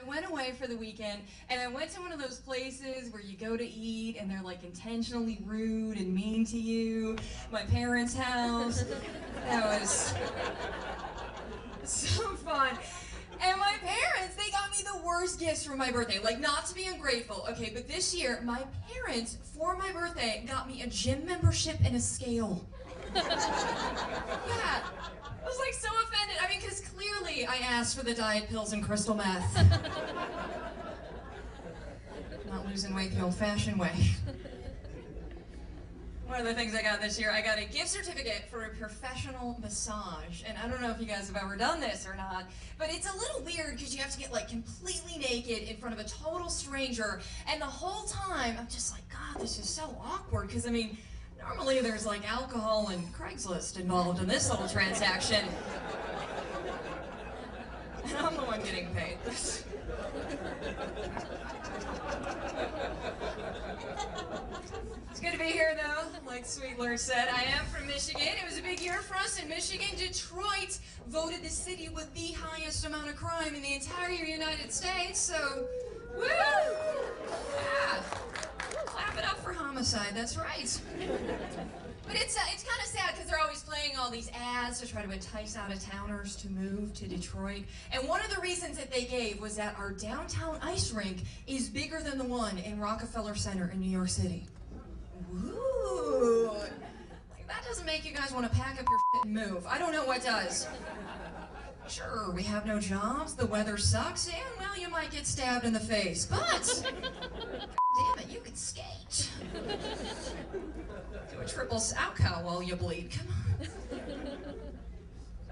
I went away for the weekend and I went to one of those places where you go to eat and they're like intentionally rude and mean to you. My parents' house. That was so fun. And my parents, they got me the worst gifts for my birthday. Like, not to be ungrateful, okay, but this year, my parents, for my birthday, got me a gym membership and a scale. Yeah. I was like so offended. I mean, because clearly I asked for the diet pills and crystal meth. Not losing weight the old-fashioned way. One of the things I got this year, I got a gift certificate for a professional massage. And I don't know if you guys have ever done this or not, but it's a little weird because you have to get like completely naked in front of a total stranger. And the whole time, I'm just like, God, this is so awkward. Because I mean, normally there's like alcohol and Craigslist involved in this little transaction. And I'm the one getting paid. It's good to be here though, like Sweetler said. I am from Michigan. It was a big year for us in Michigan. Detroit voted the city with the highest amount of crime in the entire United States, so woo! Yeah. Clap it up for homicide, that's right. But it's kind of sad because they're always playing all these ads to try to entice out-of-towners to move to Detroit. And one of the reasons that they gave was that our downtown ice rink is bigger than the one in Rockefeller Center in New York City. Ooh. Like, that doesn't make you guys want to pack up your shit and move. I don't know what does. Sure, we have no jobs, the weather sucks, and, well, you might get stabbed in the face, but damn it, you can skate. Do a triple sow cow while you bleed, come on.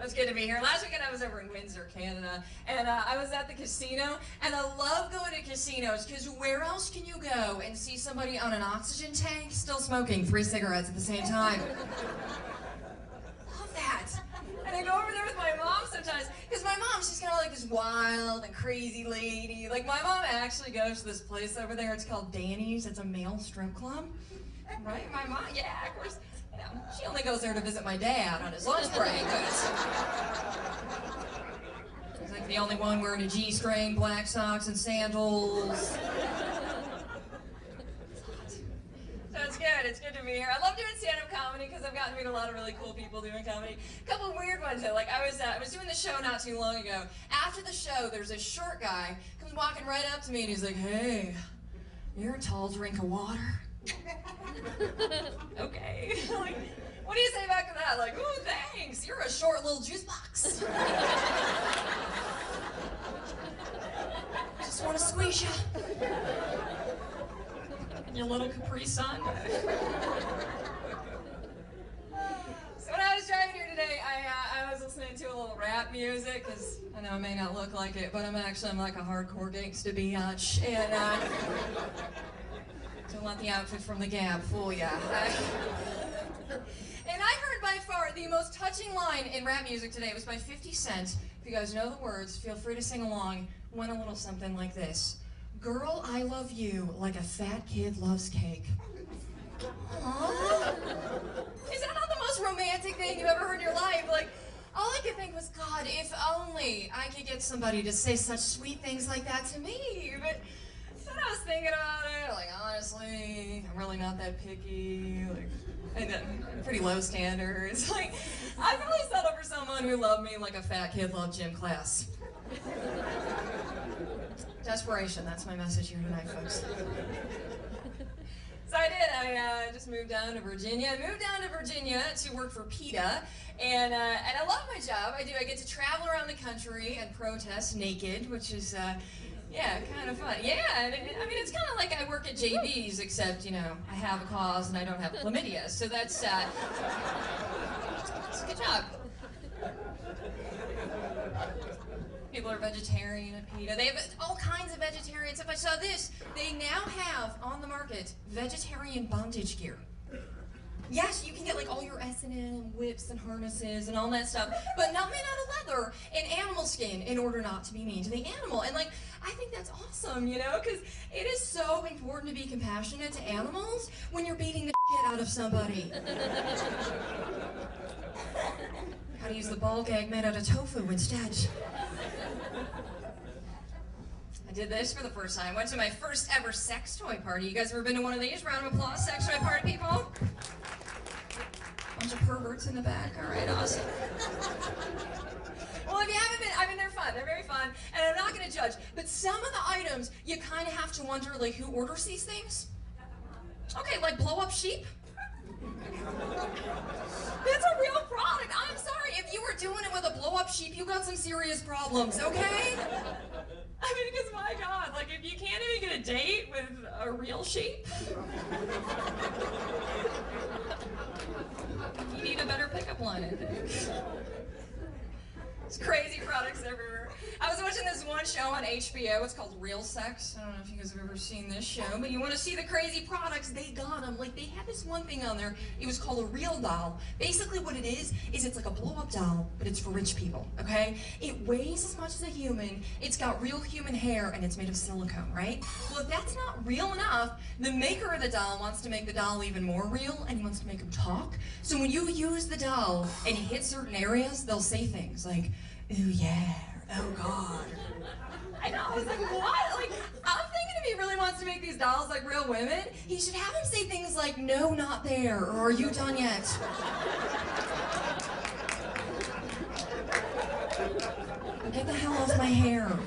It's good to be here. Last weekend I was over in Windsor, Canada, and I was at the casino, and I love going to casinos because where else can you go and see somebody on an oxygen tank still smoking 3 cigarettes at the same time? Love that. And I go over there with my mom sometimes, because my mom, she's kind of like this wild and crazy lady. Like, my mom actually goes to this place over there, it's called Danny's, it's a male strip club. Right? My mom, yeah, of course. You know, she only goes there to visit my dad on his lunch break. He's like the only one wearing a G-string, black socks, and sandals. So it's good to be here. I love doing stand-up comedy because I've gotten to meet a lot of really cool people doing comedy. A couple of weird ones though. Like I was doing the show not too long ago. After the show, there's a short guy comes walking right up to me and he's like, "Hey, you're a tall drink of water." Okay. Like, what do you say back to that? Like, ooh, thanks. You're a short little juice box. Just want to squeeze you. Your little Capri Sun. So when I was driving here today, I was listening to a little rap music, because I know I may not look like it, but I'm like a hardcore gangsta biatch, and don't let the outfit from the Gap fool ya. And I heard by far the most touching line in rap music today was by 50 Cent. If you guys know the words, feel free to sing along. Went a little something like this. Girl, I love you like a fat kid loves cake. Aww. Is that not the most romantic thing you've ever heard in your life? Like, all I could think was, God, if only I could get somebody to say such sweet things like that to me. But then I was thinking about it, like, honestly, I'm really not that picky, like, and pretty low standards. Like, I'd probably settle for someone who loved me like a fat kid loved gym class. Desperation, that's my message here tonight, folks. So I did, I just moved down to Virginia. I moved down to Virginia to work for PETA, and I love my job. I get to travel around the country and protest naked, which is, yeah, kind of fun. Yeah, I mean, it's kind of like I work at JB's, except, you know, I have a cause and I don't have chlamydia, so that's a good job. People are vegetarian at PETA. They have all kinds of vegetarian stuff. I saw this. They now have on the market vegetarian bondage gear. Yes, you can get like all your S&M whips and harnesses and all that stuff, but not made out of leather and animal skin in order not to be mean to the animal. And like, I think that's awesome, you know, because it is so important to be compassionate to animals when you're beating the shit out of somebody. Gotta use the ball gag made out of tofu instead. I did this for the first time. Went to my first ever sex toy party. You guys ever been to one of these? Round of applause, sex toy party people. Bunch of perverts in the back. All right, awesome. Well, if you haven't been, I mean, they're fun. They're very fun, and I'm not going to judge. But some of the items, you kind of have to wonder, like, who orders these things? Okay, like blow-up sheep? That's a real product. I'm sorry. If you were doing it with a blow-up sheep, you got some serious problems, okay? I mean, because my God, like, if you can't even get a date with a real sheep, you need a better pickup line, I think. There's crazy products everywhere. I was watching this one show on HBO. It's called Real Sex. I don't know if you guys have ever seen this show, but you want to see the crazy products, they got them. Like, they had this one thing on there. It was called a real doll. Basically what it is it's like a blow-up doll, but it's for rich people, okay? It weighs as much as a human. It's got real human hair, and it's made of silicone, right? Well, if that's not real enough, the maker of the doll wants to make the doll even more real, and he wants to make them talk. So when you use the doll and hit certain areas, they'll say things like, ooh, yeah. Oh, God. I know, I was like, what? Like, I'm thinking if he really wants to make these dolls like real women, he should have them say things like, no, not there, or are you done yet? Get the hell off my hair.